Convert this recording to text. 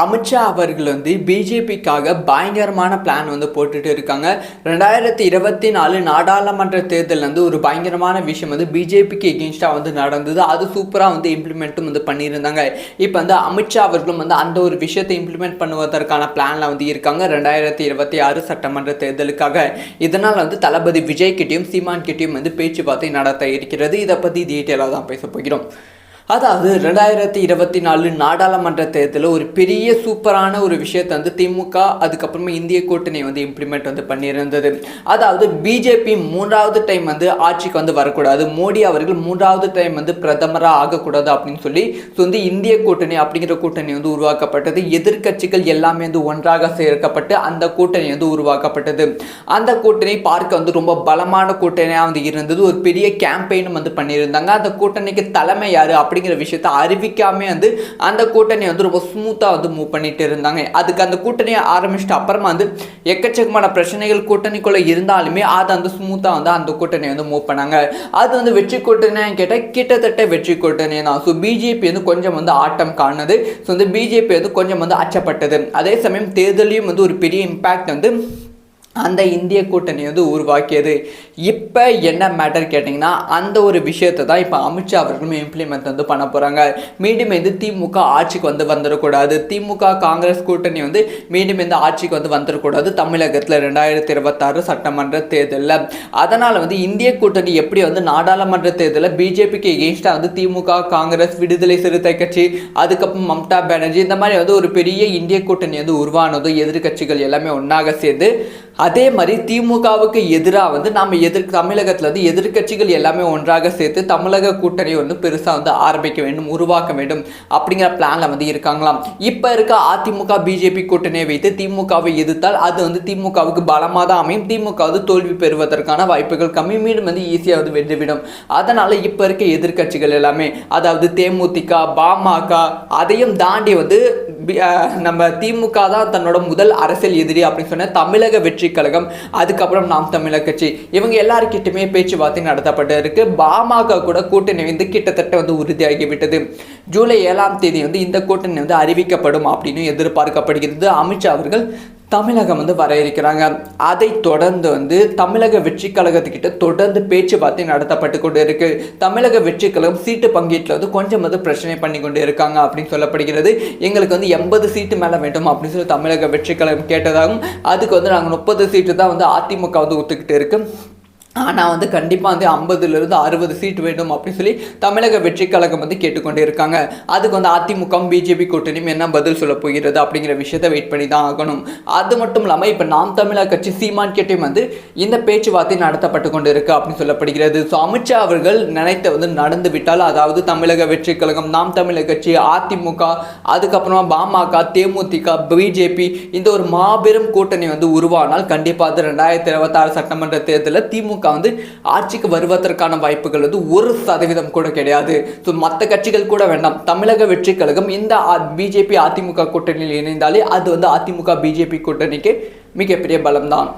அமித்ஷா அவர்கள் பிஜேபிக்காக பயங்கரமான பிளான் போட்டுட்டு இருக்காங்க. 2024 நாடாளுமன்ற தேர்தல் ஒரு பயங்கரமான விஷயம் பிஜேபிக்கு எகெயின்ஸ்டா நடந்தது. அது சூப்பரா இம்ப்ளிமெண்ட்டும் பண்ணியிருந்தாங்க. இப்போ அமித்ஷா அவர்களும் அந்த ஒரு விஷயத்தை இம்ப்ளிமெண்ட் பண்ணுவதற்கான பிளான்ல இருக்காங்க 2026 சட்டமன்ற தேர்தலுக்காக. இதனால் தளபதி விஜய் கிட்டையும் சீமான் கிட்டையும் பேச்சுவார்த்தை நடத்த இருக்கிறது. இதை பத்தி டீட்டெயிலாக தான் பேச போகிறோம். அதாவது 2024 நாடாளுமன்ற தேர்தலில் ஒரு பெரிய சூப்பரான ஒரு விஷயத்தை திமுக அதுக்கப்புறமா இந்திய கூட்டணி இம்ப்ளிமெண்ட் பண்ணியிருந்தது. அதாவது பிஜேபி 3வது டைம் ஆட்சிக்கு வரக்கூடாது, மோடி அவர்கள் 3வது டைம் பிரதமராக ஆகக்கூடாது அப்படின்னு சொல்லி இந்திய கூட்டணி அப்படிங்கிற கூட்டணி உருவாக்கப்பட்டது. எதிர்கட்சிகள் எல்லாமே ஒன்றாக சேர்க்கப்பட்டு அந்த கூட்டணி உருவாக்கப்பட்டது. அந்த கூட்டணி பார்க்க ரொம்ப பலமான கூட்டணியாக இருந்தது. ஒரு பெரிய கேம்பெயினும் பண்ணியிருந்தாங்க. அந்த கூட்டணிக்கு தலைமை யாரு அப்படிங்கிற விஷயத்தை அறிவிக்காம அந்த கூட்டணி ரொம்ப ஸ்மூத்தா மூவ் பண்ணிட்டு இருந்தாங்க. அதுக்கு அந்த கூட்டணியை ஆரம்பிச்சிட்டு அப்புறமா எக்கச்சக்கமான பிரச்சனைகள் கூட்டணிக்குள்ள இருந்தாலுமே அது ஸ்மூத்தா அந்த கூட்டணி மூவ் பண்ணாங்க. அது வெற்றி கூட்டணி கேட்டால் கிட்டத்தட்ட வெற்றி கூட்டணி தான். ஸோ பிஜேபி கொஞ்சம் ஆட்டம் காணது. ஸோ பிஜேபி கொஞ்சம் அச்சப்பட்டது. அதே சமயம் தேர்தலையும் ஒரு பெரிய இம்பாக்ட் அந்த இந்திய கூட்டணி உருவாக்கியது. இப்போ என்ன மேட்டர் கேட்டிங்கன்னா, அந்த ஒரு விஷயத்தை தான் இப்போ அமித்ஷா அவர்களும் இம்ப்ளிமெண்ட் பண்ண போகிறாங்க. மீண்டும் திமுக ஆட்சிக்கு வந்துடக்கூடாது, திமுக காங்கிரஸ் கூட்டணி மீண்டும் ஆட்சிக்கு வந்துடக்கூடாது தமிழகத்தில் 2026 சட்டமன்ற தேர்தலில். அதனால் இந்திய கூட்டணி எப்படி நாடாளுமன்ற தேர்தலில் பிஜேபிக்கு எகெயின்ஸ்டாக திமுக காங்கிரஸ் விடுதலை சிறுத்தை கட்சி அதுக்கப்புறம் மம்தா பானர்ஜி இந்த மாதிரி ஒரு பெரிய இந்திய கூட்டணி உருவானதோ எதிர்கட்சிகள் எல்லாமே ஒன்றாக சேர்ந்து, அதே மாதிரி திமுகவுக்கு எதிராக நாம் தமிழகத்தில் எதிர்கட்சிகள் எல்லாமே ஒன்றாக சேர்த்து தமிழக கூட்டணி பெருசாக ஆரம்பிக்க வேண்டும், உருவாக்க வேண்டும் அப்படிங்கிற பிளான்ல இருக்காங்களாம். இப்போ இருக்க அதிமுக பிஜேபி கூட்டணியை வைத்து திமுகவை எதிர்த்தால் அது திமுகவுக்கு பலமாக தான் அமையும். திமுக தோல்வி பெறுவதற்கான வாய்ப்புகள் கம்மி, மீண்டும் ஈஸியாக வென்றுவிடும். அதனால இப்போ இருக்க எதிர்கட்சிகள் எல்லாமே, அதாவது தேமுதிக பாமக அதையும் தாண்டி நம்ம திமுக தான் தன்னோட முதல் அரசியல் எதிரி அப்படின்னு சொன்ன தமிழக வெற்றி கழகம் அதுக்கப்புறம் நாம் தமிழர் கட்சி இவங்க எல்லாருக்கிட்டுமே பேச்சுவார்த்தை நடத்தப்பட்டு இருக்கு. பாமக கூட கூட்டணி கிட்டத்தட்ட உறுதியாகிவிட்டது. ஜூலை 7ஆம் தேதி இந்த கூட்டணி அறிவிக்கப்படும் அப்படின்னு எதிர்பார்க்கப்படுகிறது. அமித்ஷா அவர்கள் தமிழகம் வர இருக்கிறாங்க. அதை தொடர்ந்து தமிழக வெற்றி கழகத்துக்கிட்ட தொடர்ந்து பேச்சுவார்த்தை நடத்தப்பட்டு கொண்டு இருக்கு. தமிழக வெற்றி கழகம் சீட்டு பங்கீட்டில் கொஞ்சம் பிரச்சனை பண்ணி கொண்டு இருக்காங்க அப்படின்னு சொல்லப்படுகிறது. எங்களுக்கு 80 சீட்டு மேலே வேண்டும் அப்படின்னு சொல்லி தமிழக வெற்றி கழகம் கேட்டதாகவும், அதுக்கு நாங்கள் 30 சீட்டு தான் அதிமுக ஒத்துக்கிட்டு இருக்கு. ஆனால் கண்டிப்பாக 50லிருந்து 60 சீட் வேண்டும் அப்படின்னு சொல்லி தமிழக வெற்றி கழகம் கேட்டுக்கொண்டே இருக்காங்க. அதுக்கு அதிமுக பிஜேபி கூட்டணியும் என்ன பதில் சொல்ல போகிறது அப்படிங்கிற விஷயத்தை வெயிட் பண்ணி தான் ஆகணும். அது மட்டும் இல்லாமல் இப்போ நாம் தமிழர் கட்சி சீமான் கிட்டையும் இந்த பேச்சுவார்த்தை நடத்தப்பட்டு கொண்டு இருக்கு அப்படின்னு சொல்லப்படுகிறது. ஸோ அமித்ஷா அவர்கள் நினைத்த நடந்து விட்டால், அதாவது தமிழக வெற்றி கழகம் நாம் தமிழர் கட்சி அதிமுக அதுக்கப்புறமா பாமக தேமுதிக பிஜேபி இந்த ஒரு மாபெரும் கூட்டணி உருவானால் கண்டிப்பாக 2026 சட்டமன்ற தேர்தலில் திமுக ஆட்சிக்கு வருவதற்கான வாய்ப்புகள் 1% கூட கிடையாது. மற்ற கட்சிகள் கூட வேண்டாம், தமிழக வெற்றி கழகம் இந்த பிஜேபி அதிமுக கூட்டணியில் இணைந்தாலே அது அதிமுக பிஜேபி கூட்டணிக்கு மிகப்பெரிய பலம் தான்.